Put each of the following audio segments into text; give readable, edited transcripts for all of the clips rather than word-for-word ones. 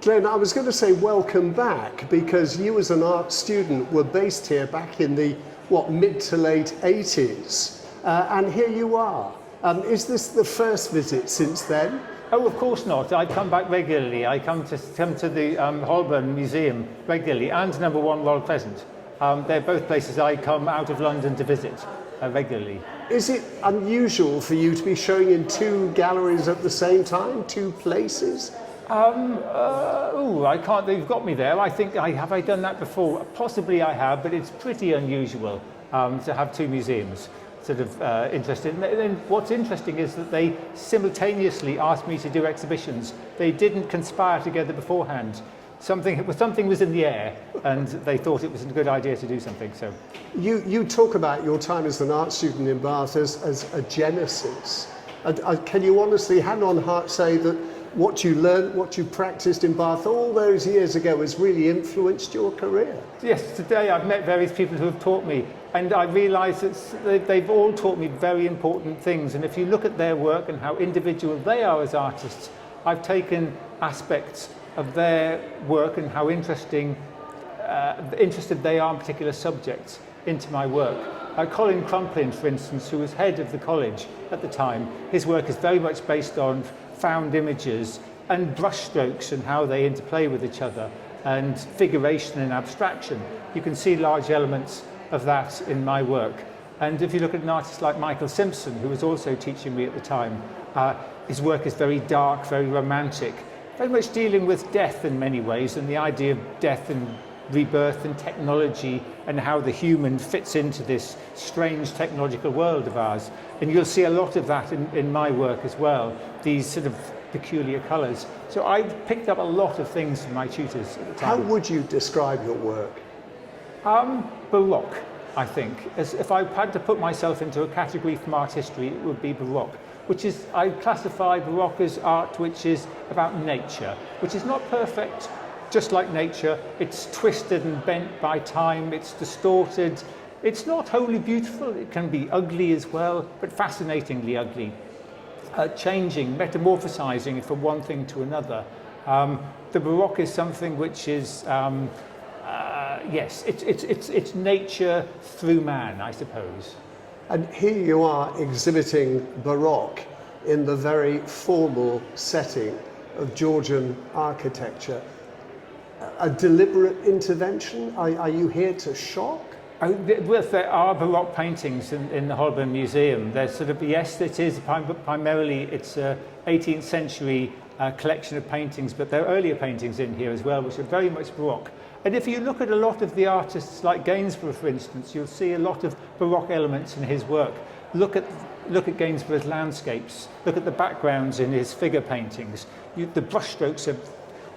Glenn, I was going to say welcome back, because you as an art student were based here back in the, mid to late 80s, and here you are. Is this the first visit since then? Oh, of course not. I come back regularly. I come to the Holburne Museum regularly, and number 1 Royal Crescent. They're both places I come out of London to visit regularly. Is it unusual for you to be showing in 2 galleries at the same time, 2 places? I can't. You've got me there. I think have I done that before? Possibly I have, but it's pretty unusual to have 2 museums sort of interested. And then what's interesting is that they simultaneously asked me to do exhibitions. They didn't conspire together beforehand. Something was in the air, and they thought it was a good idea to do something. So, you talk about your time as an art student in Bath as a genesis. Can you honestly, hand on heart, say that what you learned, what you practiced in Bath all those years ago has really influenced your career? Yes, today I've met various people who have taught me, and I realise that they've all taught me very important things. And if you look at their work and how individual they are as artists, I've taken aspects of their work and how interested they are in particular subjects into my work. Colin Crumplin, for instance, who was head of the college at the time, his work is very much based on found images and brushstrokes and how they interplay with each other, and figuration and abstraction. You can see large elements of that in my work. And if you look at an artist like Michael Simpson, who was also teaching me at the time, his work is very dark, very romantic, very much dealing with death in many ways, and the idea of death and rebirth and technology and how the human fits into this strange technological world of ours. And you'll see a lot of that in my work as well, these sort of peculiar colours. So I picked up a lot of things from my tutors at the time. How would you describe your work? Baroque, I think. If I had to put myself into a category from art history, it would be Baroque, which is, I classify Baroque as art which is about nature, which is not perfect. Just like nature, it's twisted and bent by time, it's distorted. It's not wholly beautiful, it can be ugly as well, but fascinatingly ugly. Changing, metamorphosizing from one thing to another. The Baroque is something which is, yes, it's nature through man, I suppose. And here you are exhibiting Baroque in the very formal setting of Georgian architecture. A deliberate intervention? Are you here to shock? Well, there are Baroque paintings in the Holburne Museum. There's sort of, yes, it is primarily, it's an 18th century collection of paintings, but there are earlier paintings in here as well, which are very much Baroque. And if you look at a lot of the artists like Gainsborough, for instance, you'll see a lot of Baroque elements in his work. Look at Gainsborough's landscapes. Look at the backgrounds in his figure paintings. The brushstrokes are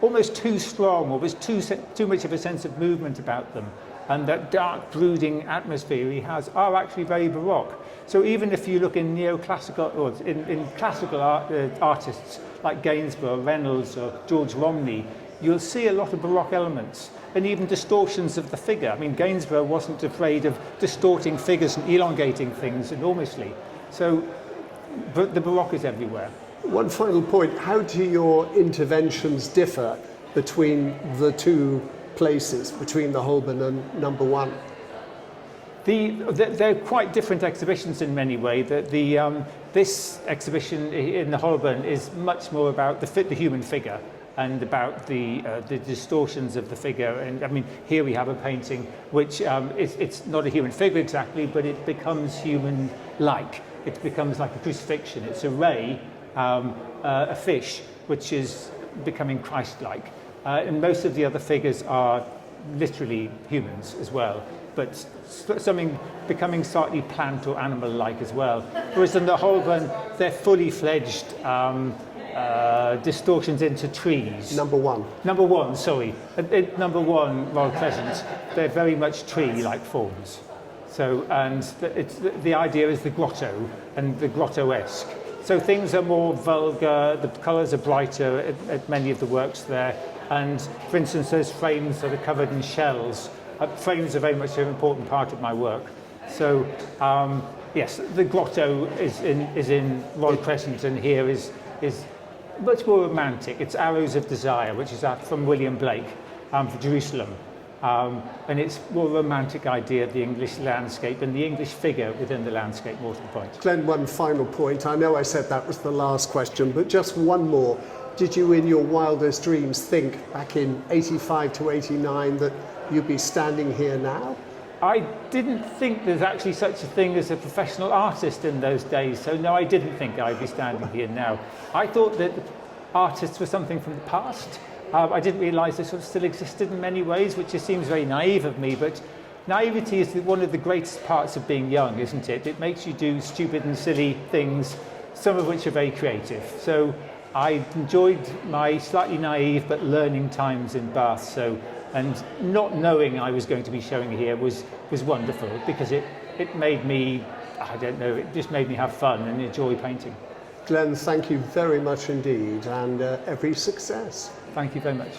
almost too strong, or there's too much of a sense of movement about them. And that dark, brooding atmosphere he has are actually very Baroque. So even if you look in neoclassical, or in classical artists like Gainsborough, Reynolds, or George Romney, you'll see a lot of Baroque elements, and even distortions of the figure. I mean, Gainsborough wasn't afraid of distorting figures and elongating things enormously. So the Baroque is everywhere. One final point, how do your interventions differ between the 2 places, between the Holburne and number 1? They're quite different exhibitions in many ways. This exhibition in the Holburne is much more about the human figure and about the distortions of the figure. And I mean, here we have a painting which it's not a human figure exactly, but it becomes human-like. It becomes like a crucifixion. It's a ray, a fish, which is becoming Christ-like. And most of the other figures are literally humans as well, but something becoming slightly plant or animal-like as well. Whereas in the Holburne, they're fully fledged distortions into trees. Number 1. Number 1, sorry. At number 1, Royal Crescent, they're very much tree-like forms. So, and the idea is the grotto and the grottoesque. So things are more vulgar, the colours are brighter at many of the works there. And for instance, those frames that are covered in shells, frames are very much an important part of my work. So yes, the grotto is in Royal Crescent, and here is much more romantic. It's Arrows of Desire, which is from William Blake for Jerusalem. And it's more romantic idea of the English landscape and the English figure within the landscape, more to the point. Glenn, one final point. I know I said that was the last question, but just one more. Did you, in your wildest dreams, think back in 85 to 89 that you'd be standing here now? I didn't think there's actually such a thing as a professional artist in those days, so no, I didn't think I'd be standing here now. I thought that artists were something from the past. I didn't realise they sort of still existed in many ways, which just seems very naive of me, but naivety is one of the greatest parts of being young, isn't it? It makes you do stupid and silly things, some of which are very creative. So I enjoyed my slightly naive but learning times in Bath, and not knowing I was going to be showing here was wonderful, because it made me, I don't know, it just made me have fun and enjoy painting. Glenn, thank you very much indeed, and every success. Thank you very much.